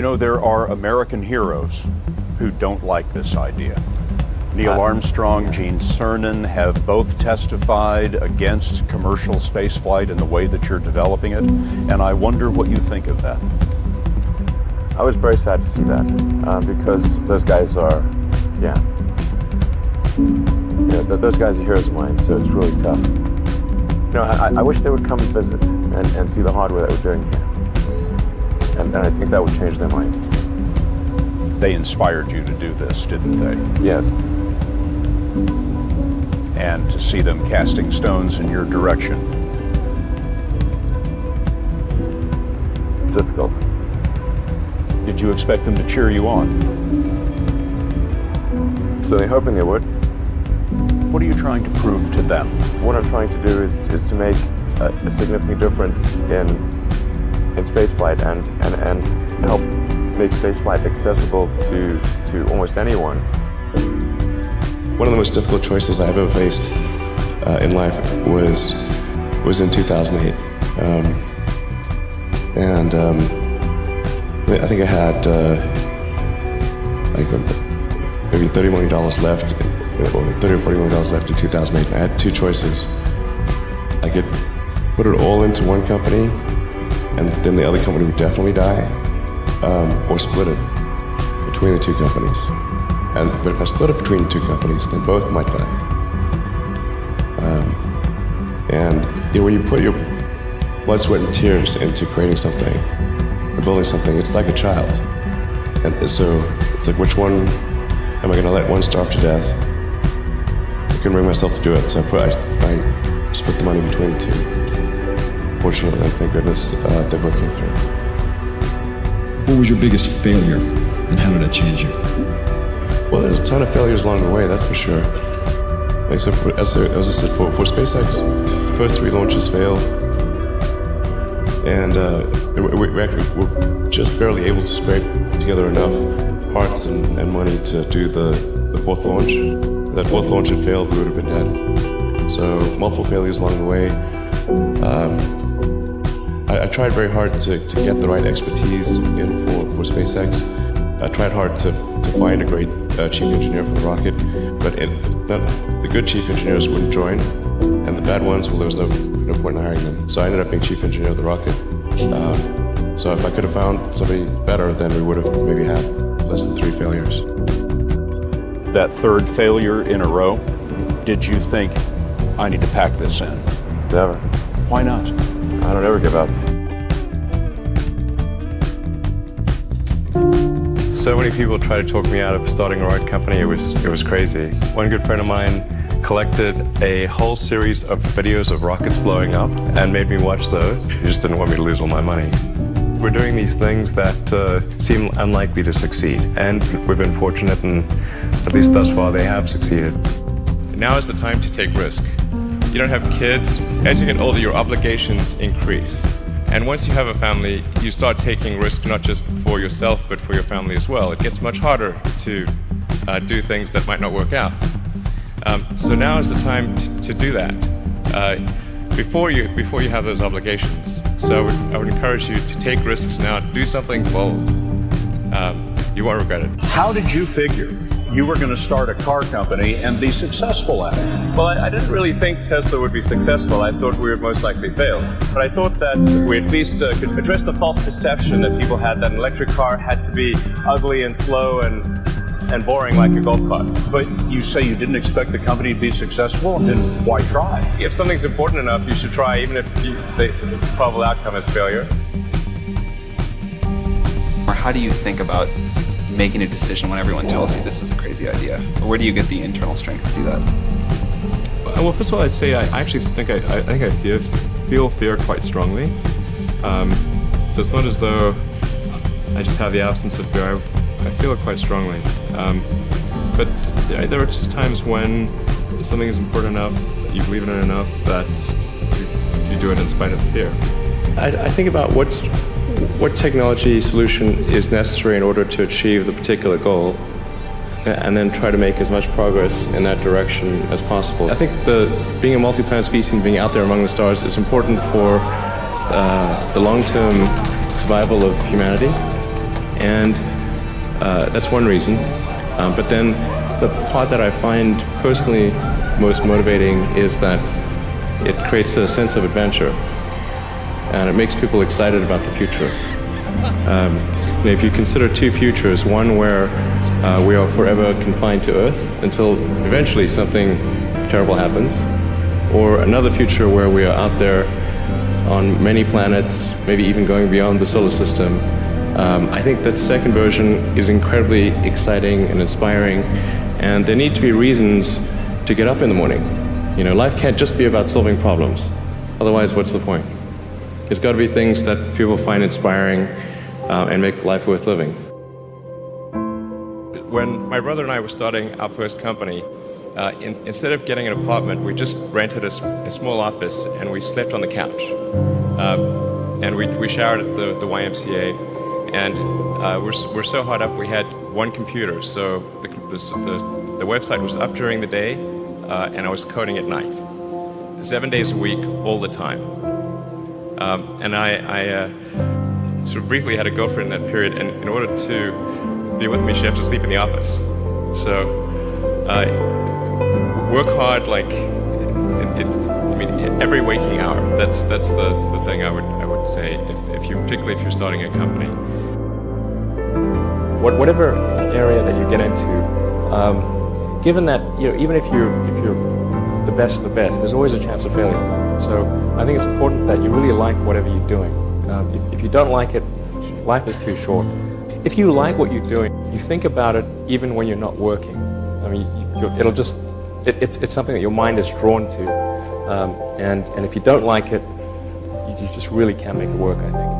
You know, there are American heroes who don't like this idea. Neil Armstrong, Gene Cernan have both testified against commercial spaceflight in the way that you're developing it, and I wonder what you think of that. I was very sad to see that, because those guys are, those guys are heroes of mine, so it's really tough. You know, I wish they would come and visit and see the hardware that we're doing here. And I think that would change their mind. They inspired you to do this, didn't they? Yes. And to see them casting stones in your direction. It's difficult. Did you expect them to cheer you on? Certainly hoping they would. What are you trying to prove to them? What I'm trying to do is to make a significant difference in spaceflight and help make spaceflight accessible to almost anyone. One of the most difficult choices I've ever faced in life was in 2008. I think I had maybe $30 million left, or $30 or $40 million left in 2008. I had two choices. I could put it all into one company, and then the other company would definitely die, or split it between the two companies. But if I split it between the two companies, then both might die. When you put your blood, sweat, and tears into creating something, or building something, it's like a child. And so it's like, which one am I going to let one starve to death? I couldn't bring myself to do it, so I split the money between the two. Fortunately, thank goodness, they both came through. What was your biggest failure, and how did it change you? Well, there's a ton of failures along the way, that's for sure. As I said, for SpaceX, the first 3 launches failed. And we actually were just barely able to scrape together enough parts and money to do the 4th launch. If that 4th launch had failed, we would have been dead. So multiple failures along the way. I tried very hard to get the right expertise in for SpaceX. I tried hard to find a great chief engineer for the rocket, but the good chief engineers wouldn't join, and the bad ones, well, there was no point in hiring them. So I ended up being chief engineer of the rocket. So if I could have found somebody better, then we would have maybe had less than 3 failures. That 3rd failure in a row, did you think, I need to pack this in? Never. Why not? I don't ever give up. So many people tried to talk me out of starting a rocket company. It was crazy. One good friend of mine collected a whole series of videos of rockets blowing up and made me watch those. He just didn't want me to lose all my money. We're doing these things that seem unlikely to succeed, and we've been fortunate, and at least thus far they have succeeded. Now is the time to take risk. You don't have kids. As you get older, your obligations increase. And once you have a family, you start taking risk not just for yourself, but for your family as well. It gets much harder to do things that might not work out. So now is the time to do that before you have those obligations. So I would encourage you to take risks now. Do something bold. You won't regret it. How did you figure you were going to start a car company and be successful at it? Well, I didn't really think Tesla would be successful. I thought we would most likely fail. But I thought that we at least could address the false perception that people had that an electric car had to be ugly and slow and boring like a golf cart. But you say you didn't expect the company to be successful, then why try? If something's important enough, you should try, even if the probable outcome is failure. Or how do you think about making a decision when everyone tells you this is a crazy idea? Or where do you get the internal strength to do that? Well, first of all, I'd say I actually think I feel fear quite strongly. So it's not as though I just have the absence of fear. I feel it quite strongly. But there are just times when something is important enough, you believe in it enough, that you do it in spite of the fear. I think about what technology solution is necessary in order to achieve the particular goal, and then try to make as much progress in that direction as possible. I think being a multi-planet species and being out there among the stars is important for the long-term survival of humanity. And that's one reason. But then the part that I find personally most motivating is that it creates a sense of adventure, and it makes people excited about the future. If you consider two futures, one where we are forever confined to Earth until eventually something terrible happens, or another future where we are out there on many planets, maybe even going beyond the solar system, I think that second version is incredibly exciting and inspiring, and there need to be reasons to get up in the morning. You know, life can't just be about solving problems. Otherwise, what's the point? There's got to be things that people find inspiring and make life worth living. When my brother and I were starting our first company, instead of getting an apartment, we just rented a small office and we slept on the couch. And we showered at the YMCA. And we're so hot up, we had one computer. So the website was up during the day, and I was coding at night. 7 days a week, all the time. And I sort of briefly had a girlfriend in that period, and in order to be with me, she had to sleep in the office. So work hard, like every waking hour. That's the thing I would say, particularly if you're starting a company. Whatever area that you get into, given that even if you're the best of the best, there's always a chance of failure. So I think it's important that you really like whatever you're doing. If you don't like it, life is too short. If you like what you're doing, you think about it even when you're not working. I mean, it's something that your mind is drawn to, and if you don't like it, you just really can't make it work, I think.